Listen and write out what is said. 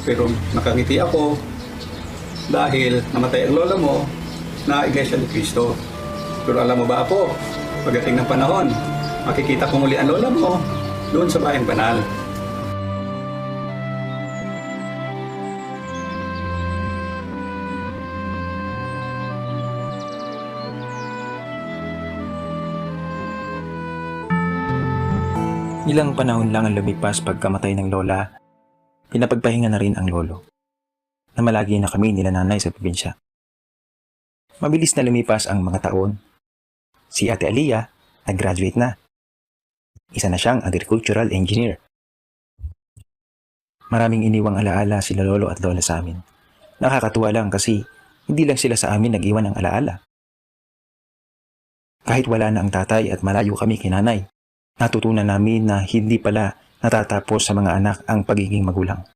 Pero nakangiti ako dahil namatay ang lola mo na Iglesia ni Cristo. Pero alam mo ba po, pagdating ng panahon, makikita ko muli ang lola mo doon sa Bayang Banal. Ilang panahon lang ang lumipas pagkamatay ng lola, pinapagpahinga na rin ang lolo. Namalagi na kami nila nanay sa probinsya. Mabilis na lumipas ang mga taon. Si Ate Aliyah nag-graduate na. Isa na siyang agricultural engineer. Maraming iniwang alaala sila lolo at lola sa amin. Nakakatuwa lang kasi hindi lang sila sa amin nag-iwan ng alaala. Kahit wala na ang tatay at malayo kami kay nanay, natutunan namin na hindi pala natatapos sa mga anak ang pagiging magulang.